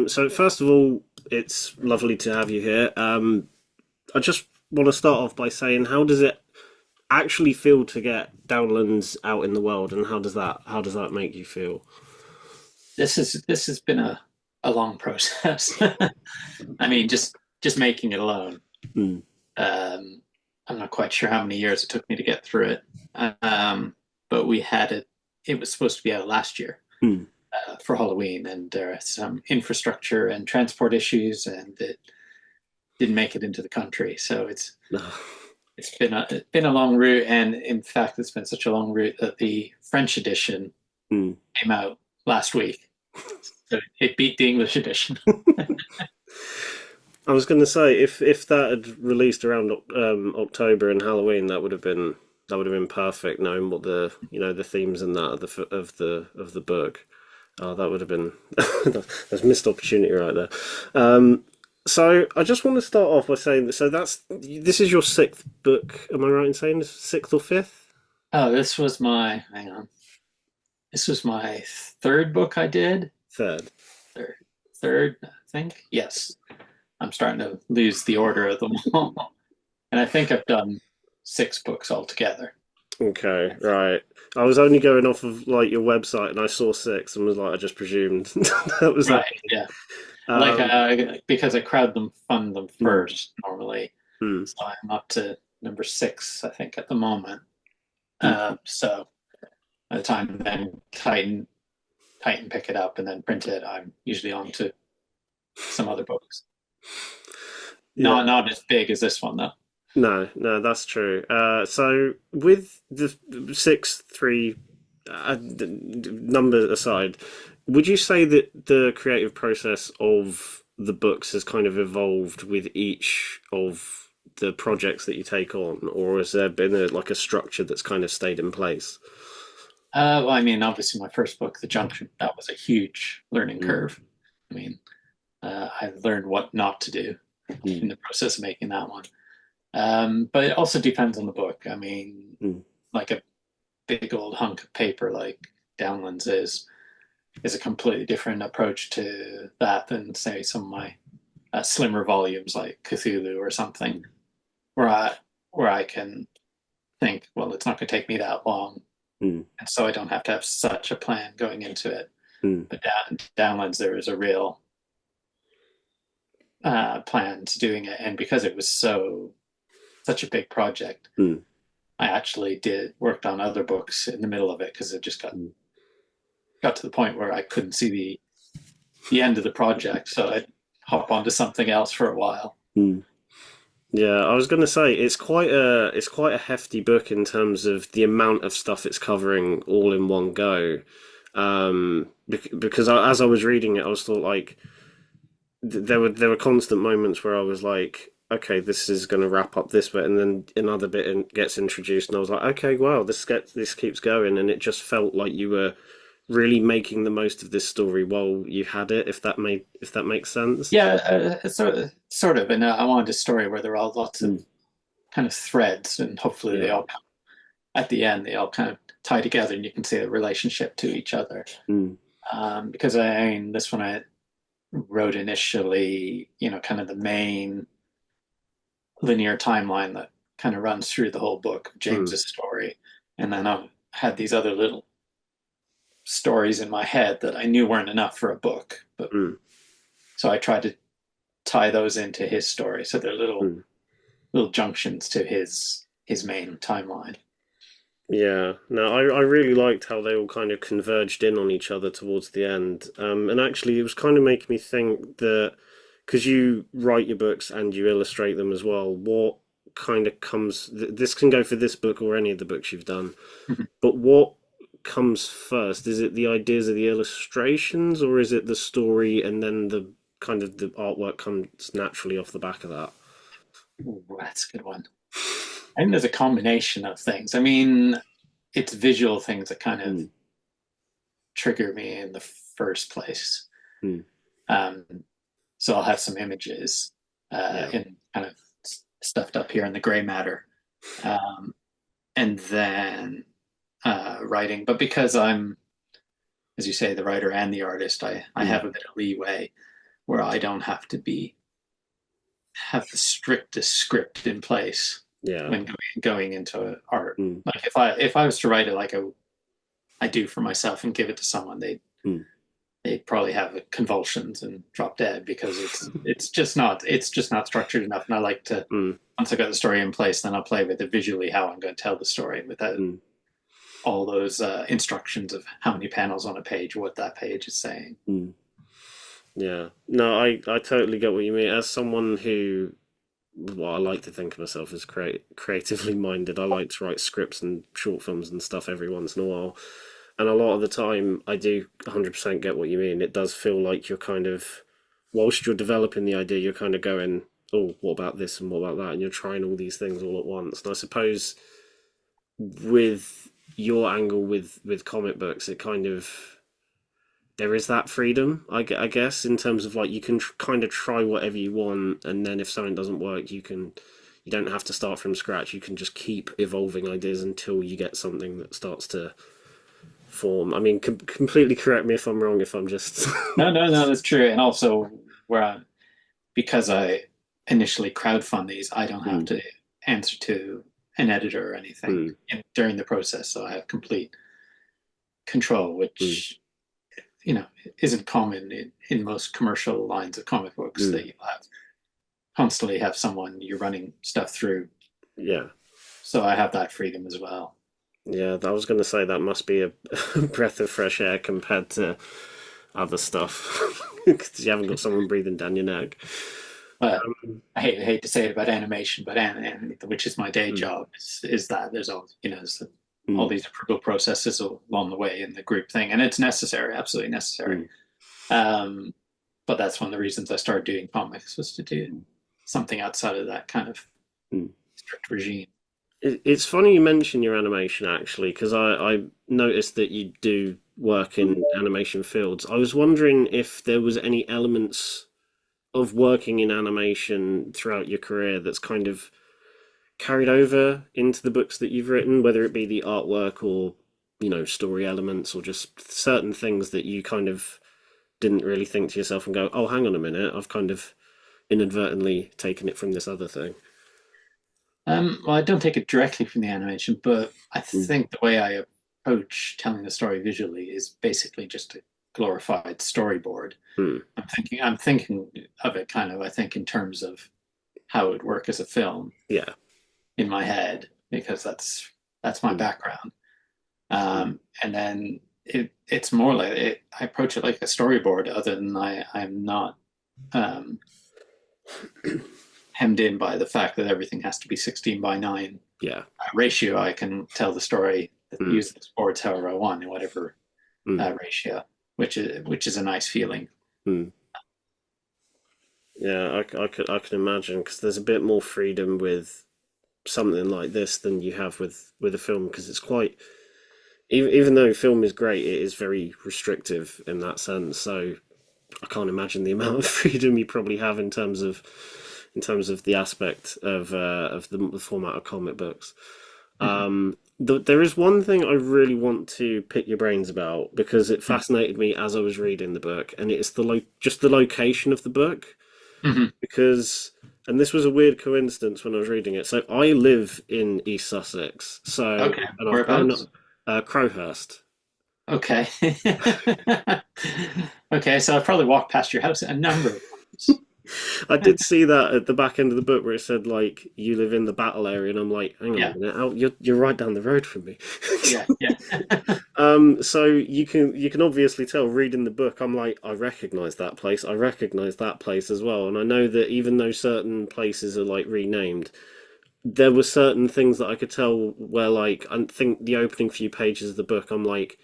So first of all, it's lovely to have you here. I just want to start off by saying, how does it actually feel to get Downlands out in the world, and how does that make you feel? This has been a long process. I mean, just making it alone. Hmm. Um, I'm not quite sure how many years it took me to get through it. But we had it. It was supposed to be out last year Hmm. for Halloween, and there are some infrastructure and transport issues, and it didn't make it into the country. So it's been a long route, and in fact, it's been such a long route that the French edition Hmm. came out last week. So it beat the English edition. I was going to say, if that had released around October and Halloween, that would have been perfect, knowing what the themes and that of the book. Oh, that would have been that's missed opportunity right there. So I just want to start off by saying that. So this is your sixth book. Am I right in saying this? Sixth or fifth? Oh, hang on. This was my third book I did. Third. Third, third, I think. Yes. I'm starting to lose the order of them all. And I think I've done six books altogether. Okay, right. I was only going off of like your website, and I saw six, and was like, I just presumed that was Right. it. Yeah. Like Um, because I crowd them fund them hmm, first normally. hmm, So I'm up to number six, I think, at the moment. hmm. So by the time then tighten, pick it up and then print it, I'm usually on to some other books. Yeah. Not as big as this one though. No, no, that's true. So with the six, three number aside, would you say that the creative process of the books has kind of evolved with each of the projects that you take on, or has there been like a structure that's kind of stayed in place? Well, I mean, obviously, my first book, The Junction, that was a huge learning Mm, curve. I mean, I learned what not to do mm, in the process of making that one. But it also depends on the book. I mean, mm, like a big old hunk of paper like Downlands is a completely different approach to that than say some of my slimmer volumes like Cthulhu or something, where I can think, well, it's not going to take me that long, mm, and so I don't have to have such a plan going into it. mm, But Downlands, there is a real plan to doing it, and because it was such a big project, mm, I actually did worked on other books in the middle of it because it just mm, got to the point where I couldn't see the end of the project, so I'd hop onto something else for a while. mm. Yeah, I was going to say it's quite a hefty book in terms of the amount of stuff it's covering all in one go. Because as I was reading it, I was thought like there were constant moments where I was like, okay, this is going to wrap up this bit, and then another bit gets introduced, and I was like, okay, wow, this keeps going, and it just felt like you were really making the most of this story while you had it, if that makes sense. Yeah, sort of. And I wanted a story where there are lots of Mm, kind of threads, and hopefully yeah. at the end they all kind of tie together, and you can see the relationship to each other. Mm, Because I mean, this one I wrote initially, kind of the main linear timeline that kind of runs through the whole book of mm, James's story, and then I've had these other little stories in my head that I knew weren't enough for a book, but mm, so I tried to tie those into his story, so they're mm. little junctions to his main timeline. Yeah, no, I really liked how they all kind of converged in on each other towards the end. And actually, it was kind of making me think that because you write your books and you illustrate them as well, what kind of comes, this can go for this book or any of the books you've done, but what comes first? Is it the ideas of the illustrations, or is it the story and then the kind of the artwork comes naturally off the back of that? Ooh, that's a good one. I think there's a combination of things. I mean, it's visual things that kind of Mm, trigger me in the first place. mm, Um, so I'll have some images yeah. in kind of stuffed up here in the gray matter, um, and then writing. But because I'm as you say, the writer and the artist, I Mm. have a bit of leeway where I don't have to have the strictest script in place Yeah. when going into art. Mm. Like if I was to write it like I do for myself and give it to someone, Mm. they'd probably have convulsions and drop dead because it's just not structured enough. And I like to, Mm. once I got the story in place, then I'll play with it visually how I'm going to tell the story without Mm. all those instructions of how many panels on a page, what that page is saying. Mm. Yeah. No, I totally get what you mean. As someone who, well, I like to think of myself as creatively minded. I like to write scripts and short films and stuff every once in a while. And a lot of the time, I do 100% get what you mean. It does feel like you're kind of, whilst you're developing the idea, you're kind of going, oh, what about this and what about that? And you're trying all these things all at once. And I suppose with your angle with comic books, it kind of, there is that freedom, I guess, in terms of like you can kind of try whatever you want, and then if something doesn't work, you don't have to start from scratch. You can just keep evolving ideas until you get something that starts to form. I mean, completely correct me if I'm wrong. If I'm just No, no, no, that's true. And also, where I, because I initially crowdfund these, I don't have mm, to answer to an editor or anything mm, during the process, so I have complete control, mm, which isn't common in most commercial lines of comic books mm, that you have constantly have someone you're running stuff through. yeah, So I have that freedom as well. yeah. I was going to say that must be a breath of fresh air compared to other stuff because you haven't got someone breathing down your neck. But Um, I hate to say it about animation, but which is my day mm, job, is that there's all mm, these approval processes along the way in the group thing, and it's necessary, absolutely necessary. mm, Um, but that's one of the reasons I started doing comics, was to do something outside of that kind of mm. strict regime. It's funny you mention your animation actually, because I noticed that you do work in animation fields. I was wondering if there was any elements of working in animation throughout your career that's kind of carried over into the books that you've written, whether it be the artwork or, story elements or just certain things that you kind of didn't really think to yourself and go, oh, hang on a minute, I've kind of inadvertently taken it from this other thing. Well, I don't take it directly from the animation, but I Mm, think the way I approach telling the story visually is basically just a glorified storyboard. mm, I'm thinking of it kind of, I think, in terms of how it would work as a film yeah. in my head, because that's my Mm, background. mm, And then it's more like I approach it like a storyboard, other than I'm not um, hemmed in by the fact that everything has to be 16:9 yeah. ratio. I can tell the story, Mm, use the boards however I want in whatever mm, ratio, which is a nice feeling. mm. Yeah, I can imagine because there's a bit more freedom with something like this than you have with a film because it's quite even though film is great, it is very restrictive in that sense. So I can't imagine the amount of freedom you probably have in terms of the aspect of the format of comic books. Mhm. There is one thing I really want to pick your brains about because it Mhm. fascinated me as I was reading the book, and it's just the location of the book Mhm. because. And this was a weird coincidence when I was reading it. So I live in East Sussex. So Okay, and I've grown up whereabouts? Crowhurst. Okay. Okay, so I've probably walked past your house a number of times. I did see that at the back end of the book where it said like you live in the battle area, and I'm like, hang on a Yeah, minute, you're right down the road from me. yeah, yeah. So you can obviously tell reading the book, I'm like, I recognise that place, I recognise that place as well, and I know that even though certain places are like renamed, there were certain things that I could tell where like I think the opening few pages of the book, I'm like,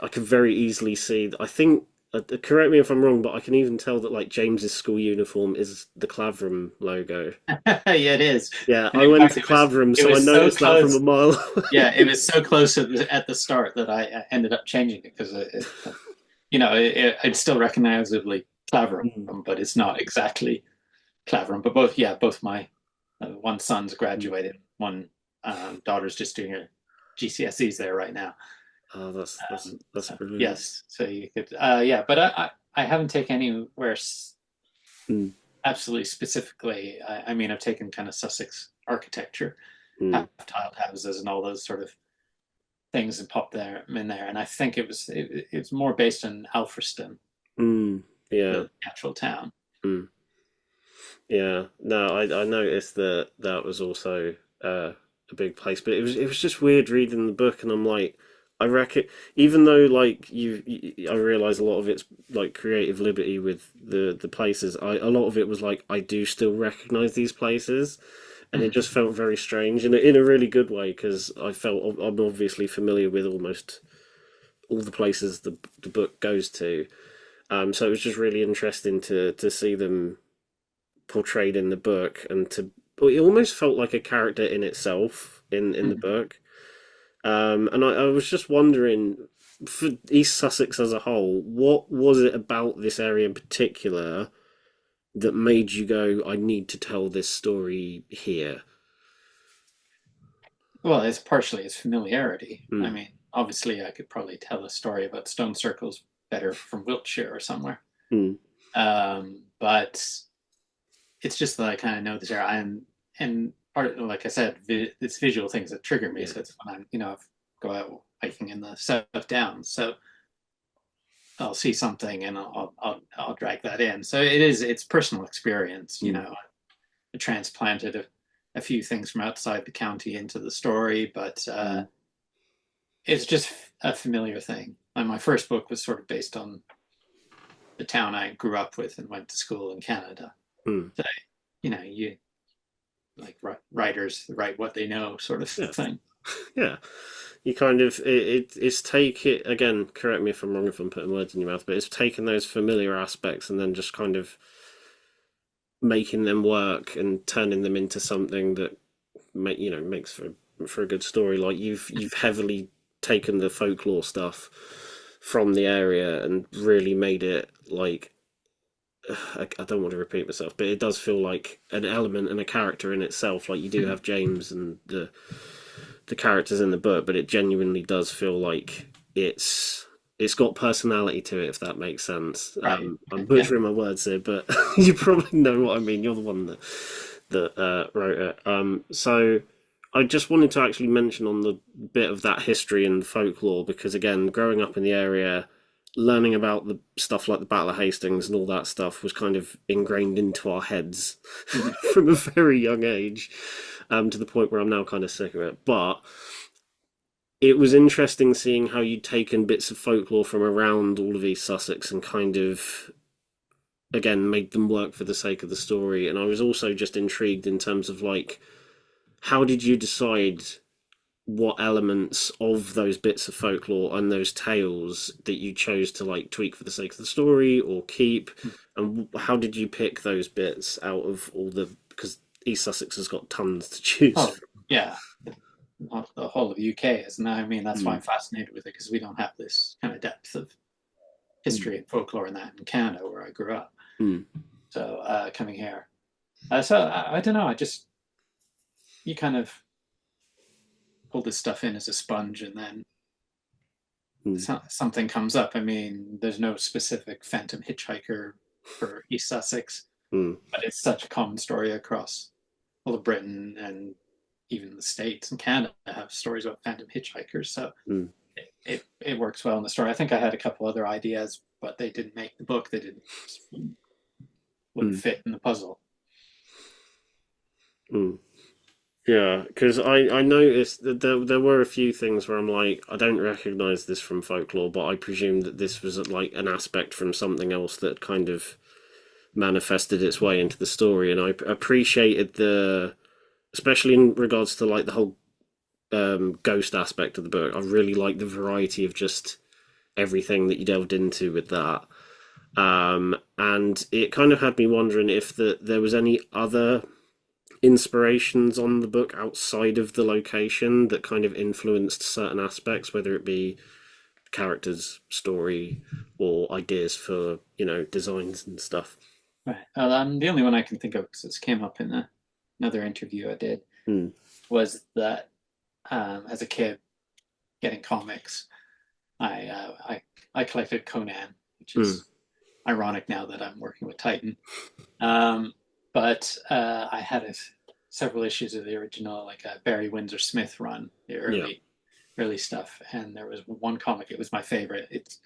I could very easily see. I think. Correct me if I'm wrong, but I can even tell that like James's school uniform is the Clavering logo. Yeah, it is. Yeah, And I in went fact, to it was Clavering, it so I was so noticed that from a close. mile Yeah, away. it was so close at the start that I ended up changing it because it's still recognizably Clavering, Mm, but it's not exactly Clavering. But both my one son's mm, graduated, one daughter's just doing her GCSEs there right now. Oh, that's So brilliant. yes, so you could yeah, but I haven't taken anywhere Mm, absolutely specifically. I mean, I've taken kind of Sussex architecture, mm, half-tiled houses, and all those sort of things and popped there in there. And I think it's more based in Alfriston, mm, yeah. the actual town. Mm. Yeah, no, I noticed that that was also a big place, but it was just weird reading the book, and I'm like, I reckon even though like I realize a lot of it's like creative liberty with the places, a lot of it was like I do still recognize these places, and it Mm. just felt very strange in a really good way because I felt I'm obviously familiar with almost all the places the book goes to, so it was just really interesting to see them portrayed in the book, and to well, it almost felt like a character in itself in the Mm. book. And I was just wondering, for East Sussex as a whole, what was it about this area in particular that made you go, I need to tell this story here? Well, it's partially its familiarity. I Mm, mean, obviously, I could probably tell a story about stone circles better from Wiltshire or somewhere. mm, But it's just that I kind of know this area. And part, like I said, it's visual things that trigger me. yeah. So it's when I go out hiking in the South Downs. So I'll see something and I'll drag that in. So it's personal experience. Mm, I transplanted a few things from outside the county into the story, but mm, it's just a familiar thing. And my first book was sort of based on the town I grew up with and went to school in Canada. mm. So, you like writers write what they know, sort of Yeah, thing. yeah. You kind of it's take it again. Correct me if I'm wrong if I'm putting words in your mouth, but it's taking those familiar aspects and then just kind of making them work and turning them into something that makes for a good story. Like you've heavily taken the folklore stuff from the area and really made it like I don't want to repeat myself, but it does feel like an element and a character in itself. Like you do have James and the characters in the book, but it genuinely does feel like it's got personality to it, if that makes sense. Right. I'm Yeah. butchering my words here, but you probably know what I mean. You're the one that wrote it. So I just wanted to actually mention on the bit of that history and folklore because again, growing up in the area, learning about the stuff like the Battle of Hastings and all that stuff was kind of ingrained into our heads Mhm. from a very young age, to the point where I'm now kind of sick of it. But it was interesting seeing how you'd taken bits of folklore from around all of East Sussex and kind of again made them work for the sake of the story. And I was also just intrigued in terms of like how did you decide what elements of those bits of folklore and those tales that you chose to like tweak for the sake of the story or keep, and how did you pick those bits out of all the because East Sussex has got tons to choose Oh, from. yeah. Not the whole of UK is. And I mean, that's why Mm, I'm fascinated with it because we don't have this kind of depth of mm, history and folklore in that in Canada where I grew up. mm, So coming here, so I don't know. You kind of pull this stuff in as a sponge, and then mm, something comes up. I mean, there's no specific phantom hitchhiker for East Sussex, mm, but it's such a common story across all of Britain and even the States and Canada have stories about phantom hitchhikers. So mm, it works well in the story. I think I had a couple other ideas, but they didn't make the book. They didn't wouldn't mm, fit in the puzzle. mm. Yeah, because I noticed that there were a few things where I'm like, I don't recognize this from folklore, but I presume that this was like an aspect from something else that kind of manifested its way into the story, and I appreciated especially in regards to like the whole ghost aspect of the book. I really like the variety of just everything that you delved into with that. And it kind of had me wondering if there was any other inspirations on the book outside of the location that kind of influenced certain aspects, whether it be characters, story, or ideas for designs and stuff. Right. The only one I can think of because this came up in another interview I did Mm, was that as a kid getting comics. I collected Conan, which Mm. is ironic now that I'm working with Titan. But I had several issues of the original, like a Barry Windsor Smith run, the Yeah. early stuff, and there was one comic. It was my favorite. It's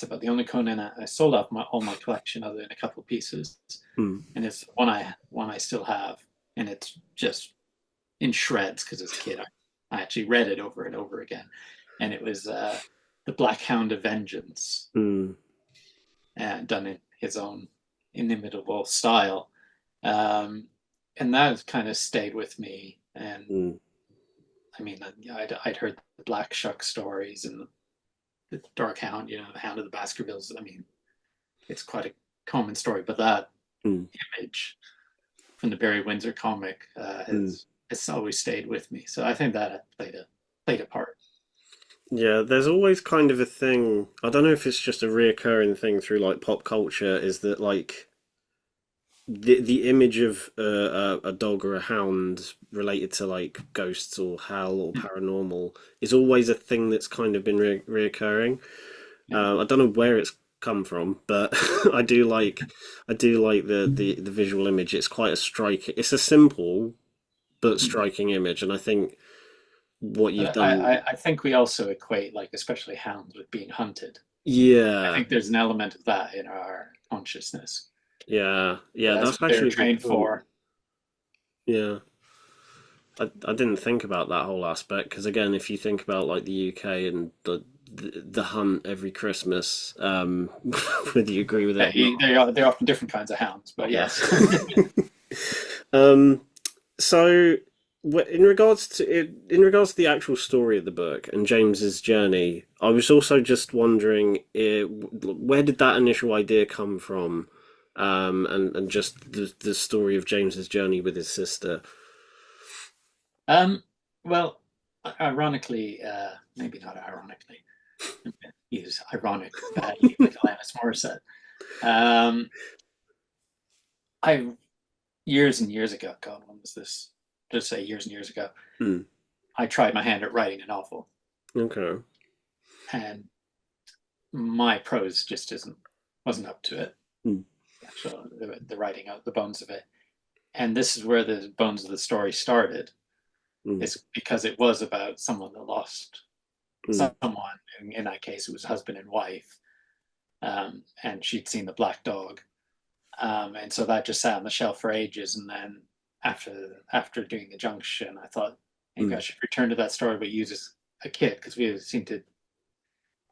about the only Conan I sold off all my collection, other than a couple of pieces, Mm. and it's one I still have, and it's just in shreds because as a kid I actually read it over and over again, and it was the Black Hound of Vengeance, Mm. done in his own inimitable style. Um, and that kind of stayed with me. And Mm. I mean, I'd heard the Black Shuck stories and the Dark Hound, the Hound of the Baskervilles. I mean, it's quite a common story, but that Mm. image from the Barry Windsor comic Mm. has always stayed with me. So I think that played a part. Yeah, there's always kind of a thing. I don't know if it's just a reoccurring thing through like pop culture, is that like the image of a dog or a hound related to like ghosts or hell or paranormal is always a thing that's kind of been reoccurring. Yeah. I don't know where it's come from, but I do like the visual image. It's quite a striking. It's a simple but striking image, and I think what you've But done, I think we also equate, like, especially hounds with being hunted. I yeah, think there's an element of that in our consciousness. yeah, yeah. That's That's what they're actually a good trained point. for. Yeah. I didn't think about that whole aspect because again, if you think about like the UK and the hunt every Christmas, whether you agree with it or not, They're often different kinds of hounds, but yeah. yes. um, so in regards to the actual story of the book and James's journey, I was also just wondering where did that initial idea come from, and just the story of James's journey with his sister. um, well, ironically, maybe not ironically, use ironic badly like Alanis Morissette. Um, I Years and years ago, God, when was this? Just say years and years ago, Hmm. I tried my hand at writing a novel, Okay. and my prose just isn't wasn't up to it. Hmm. Actually, the writing of the bones of it, and this is where the bones of the story started. Hmm. Is because it was about someone that lost Hmm. someone. In that case, it was husband and wife, and she'd seen the black dog, and so that just sat on the shelf for ages. And then after doing the Junction, I thought maybe Hmm. I should return to that story, but use as a kid because we seem to.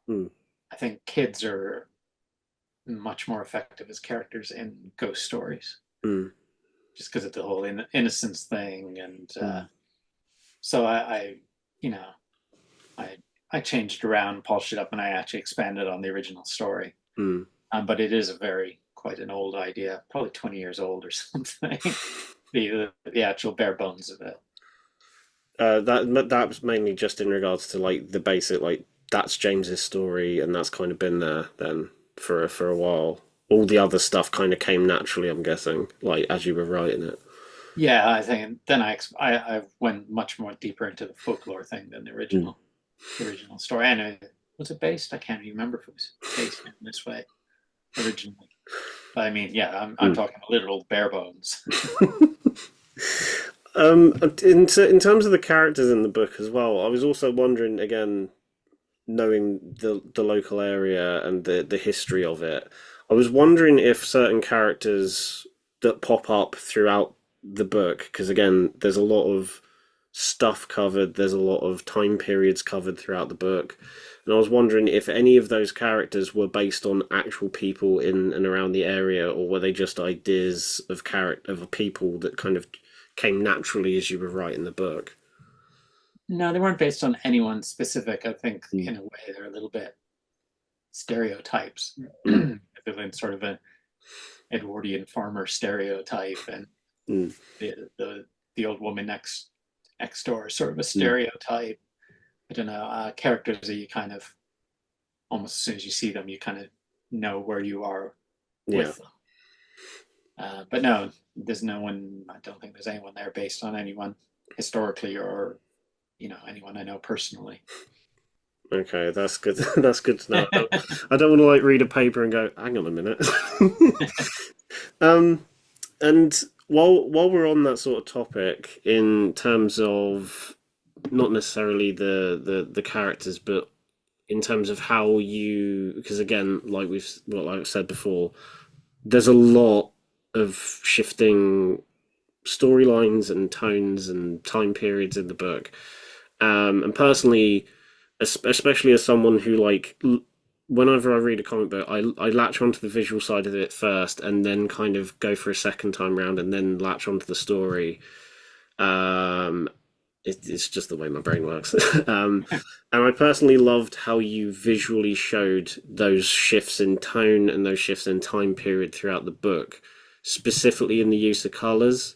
Hmm. I think kids are much more effective as characters in ghost stories, Hmm. just because of the whole innocence thing. And Hmm. so you know, I I changed around, polished it up, and I actually expanded on the original story. Hmm. But it is quite an old idea, probably 20 years old or something. The actual bare bones of it. That was mainly just in regards to like the basic like that's James's story and that's kind of been there then for a while. All the other stuff kind of came naturally, I'm guessing, like as you were writing it. Yeah, I think then I went much more deeper into the folklore thing than Mm. the original story. And was it based? I can't even remember if it was based in this way originally. But I mean, yeah, I'm Mm. talking literal bare bones. In terms of the characters in the book as well, I was also wondering again, knowing the local area and the history of it, I was wondering if certain characters that pop up throughout the book, because again, there's a lot of stuff covered, there's a lot of time periods covered throughout the book, and I was wondering if any of those characters were based on actual people in and around the area, or were they just ideas of character of people that kind of came naturally as you were writing the book. No, they weren't based on anyone specific. I think Mm. in a way they're a little bit stereotypes. Mm. They're in sort of an Edwardian farmer stereotype, and Mm. the old woman next door is sort of a Mm. stereotype. I don't know, characters that you kind of almost as soon as you see them, you kind of know where you are Yeah. with them. But no, there's no one. I don't think there's anyone there based on anyone historically or anyone I know personally. Okay, that's good. That's good to know. I don't want to like read a paper and go, hang on a minute. um, and while we're on that sort of topic, in terms of not necessarily the characters, but in terms of how you, because again, like I've said before, there's a lot of shifting storylines and tones and time periods in the book. And personally, especially as someone who whenever I read a comic book, I latch onto the visual side of it first, and then kind of go for a second time round, and then latch onto the story. Um, it's just the way my brain works. And I personally loved how you visually showed those shifts in tone and those shifts in time period throughout the book, specifically in the use of colors.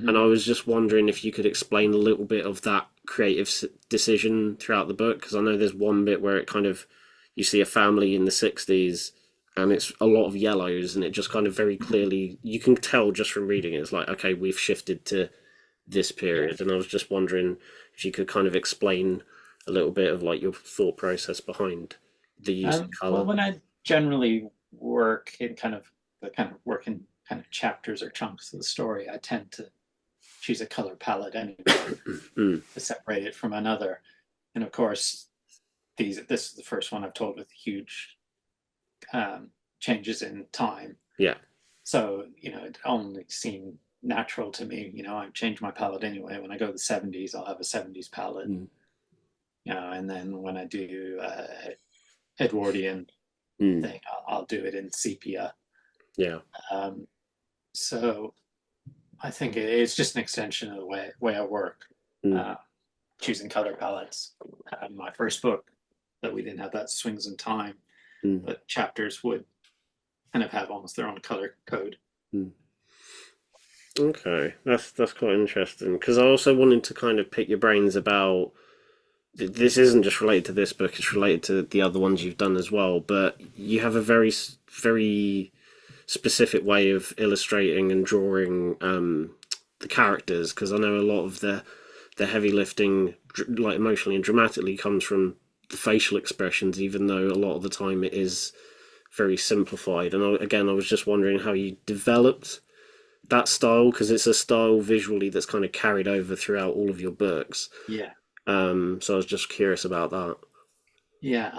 And Hmm. I was just wondering if you could explain a little bit of that creative decision throughout the book, because I know there's one bit where it kind of you see a family in the 60s and it's a lot of yellows, and it just kind of very clearly you can tell just from reading it, it's like, okay, we've shifted to this Yeah. period. And I was just wondering if you could kind of explain a little bit of like your thought process behind the use of Well, color. when I generally work in work in kind of chapters or chunks of the story, I tend to choose a color palette anyway Mm, to separate it from another. And of course, this is the first one I've told with huge um, changes in time. yeah. So it only seemed natural to me. I change my palette anyway. When I go to the 70s, I'll have a 70s palette. Mm, And then when I do Edwardian mm, thing, I'll do it in sepia. yeah. Um, so I think it's just an extension of the way I work, Mm, uh, choosing color palettes. My first book that we didn't have that swings in time, mm, but chapters would kind of have almost their own color code. mm. Okay, that's quite interesting, because I also wanted to kind of pick your brains about this isn't just related to this book, it's related to the other ones you've done as well, but you have a very specific way of illustrating and drawing the characters, because I know a lot of the heavy lifting, like emotionally and dramatically, comes from the facial expressions, even though a lot of the time it is very simplified. And again, I was just wondering how you developed that style, because it's a style visually that's kind of carried over throughout all of your books. Yeah, So I was just curious about that. yeah.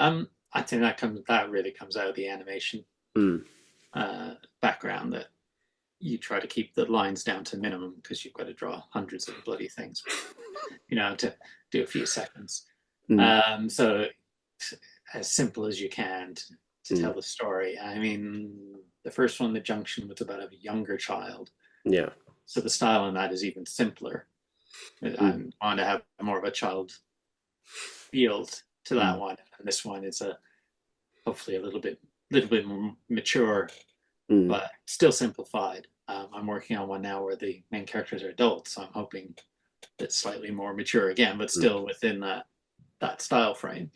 I think that really comes out of the animation Mm, background, that you try to keep the lines down to minimum because you've got to draw hundreds of bloody things, to do a few seconds. mm, So as simple as you can to mm, tell the story. I mean, the first one, the Junction, was about a younger child, yeah. so the style on that is even simpler. I Mm, want to have more of a child feel to that mm, one, and this one is a hopefully a little bit more mature, mm, but still simplified. I'm working on one now where the main characters are adults, so I'm hoping it's slightly more mature again, but mm. still within that style frame.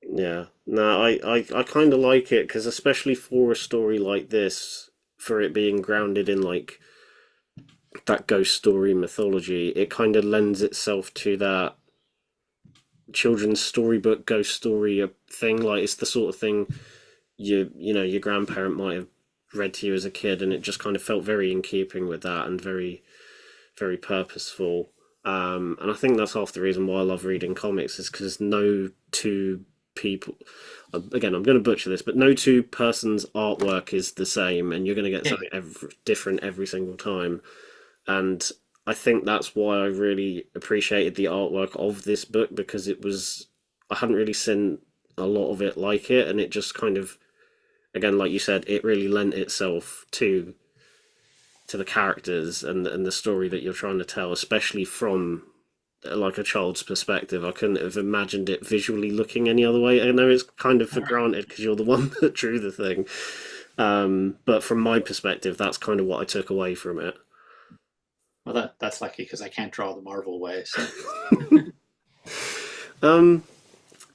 Yeah, no, I kind of like it, because especially for a story like this, for it being grounded in like that ghost story mythology, it kind of lends itself to that children's storybook ghost story thing. Like it's the sort of thing your grandparent might have read to you as a kid, and it just kind of felt very in keeping with that and very purposeful. And I think that's half the reason why I love reading comics, is because no two people, again, I'm going to butcher this, but no two persons' artwork is the same, and you're going to get Yeah, something different every single time. And I think that's why I really appreciated the artwork of this book, because I hadn't really seen a lot of it like it, and it just kind of, again, like you said, it really lent itself to the characters and the story that you're trying to tell, especially from like a child's perspective. I couldn't have imagined it visually looking any other way. I know it's kind of for all right. granted because you're the one that drew the thing, but from my perspective, that's kind of what I took away from it. Well, that's lucky because I can't draw the Marvel way. So Um,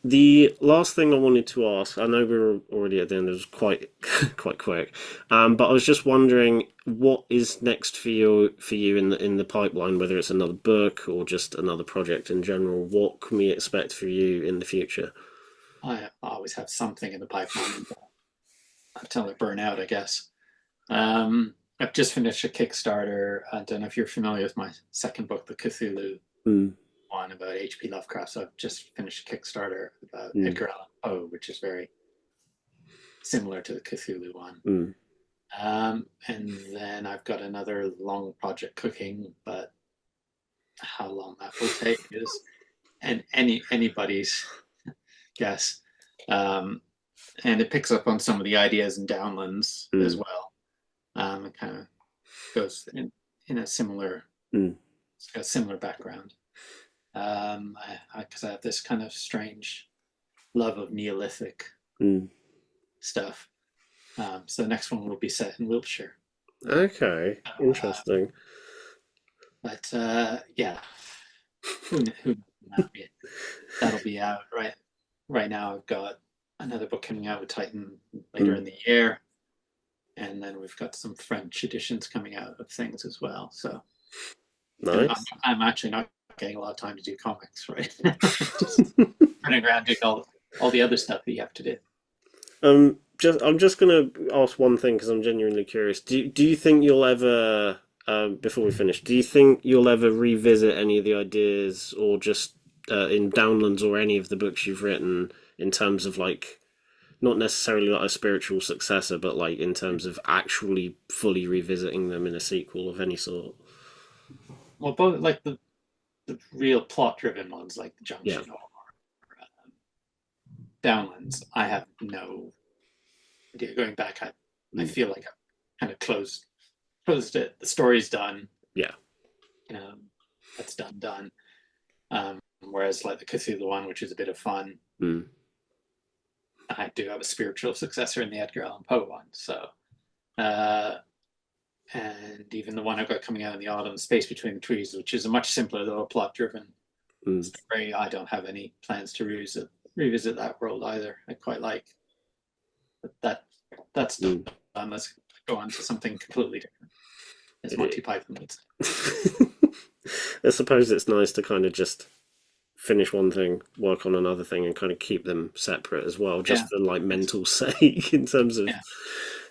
the last thing I wanted to ask, I know we're already at the end, it was quite quite quick, but I was just wondering what is next for you in the pipeline, whether it's another book or just another project in general. What can we expect for you in the future? I always have something in the pipeline until I burn out, I guess. I've just finished a Kickstarter. I don't know if you're familiar with my second book, the Cthulhu Mm, one about H.P. Lovecraft. So I've just finished a Kickstarter about mm, Edgar Allan Poe, which is very similar to the Cthulhu one. mm. And then I've got another long project cooking, but how long that will take is anybody's guess. And it picks up on some of the ideas in Downlands as Mm, well. It kind of goes in a similar, mm, it's got a similar background. Because I have this kind of strange love of Neolithic mm. stuff. So the next one will be set in Wiltshire. Okay, Uh, interesting. but yeah, who knows? That'll be out right now. I've got another book coming out with Titan later Mm, in the year, and then we've got some French editions coming out of things as well. So nice. I'm actually not getting a lot of time to do comics, right? Just running around doing all the other stuff that you have to do. I'm just gonna ask one thing because I'm genuinely curious. Do you think you'll ever, before we finish, do you think you'll ever revisit any of the ideas, or just in Downlands or any of the books you've written, in terms of like not necessarily like a spiritual successor, but like in terms of actually fully revisiting them in a sequel of any sort? Well, both like the real plot driven ones like the Yeah. Junction or Downlands, I have no idea. Going back, I Mm, feel like I've kind of closed it. The story's done. yeah. That's done. Whereas like the Cthulhu one, which is a bit of fun, Mm, I do have a spiritual successor in the Edgar Allan Poe one. So, uh, and even the one I've got coming out in the autumn, Space Between the Trees, which is a much simpler though plot driven mm, story. I don't have any plans to revisit that world either. I quite like that. That's done. mm. Let's go on to something completely different. As Monty Python would say. I suppose it's nice to kind of just finish one thing, work on another thing, and kind of keep them separate as well, Yeah, just for like mental sake in terms of yeah.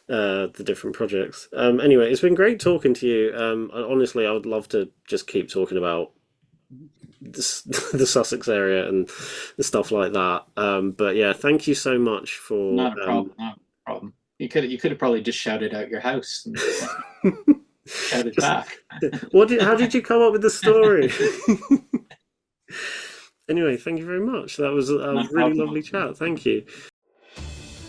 the different projects. Anyway, it's been great talking to you. Honestly, I would love to just keep talking about the Sussex area and the stuff like that. But yeah, thank you so much for. Not a problem. Not a problem. You could have probably just shouted out your house and shouted Just back. how did you come up with the story? Anyway, thank you very much. That was a Not a really problem. lovely chat. Thank you.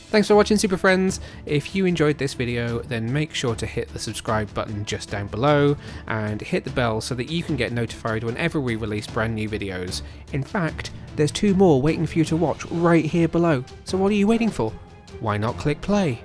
Thanks for watching, Super Friends. If you enjoyed this video, then make sure to hit the subscribe button just down below and hit the bell so that you can get notified whenever we release brand new videos. In fact, there's 2 more waiting for you to watch right here below. So what are you waiting for? Why not click play?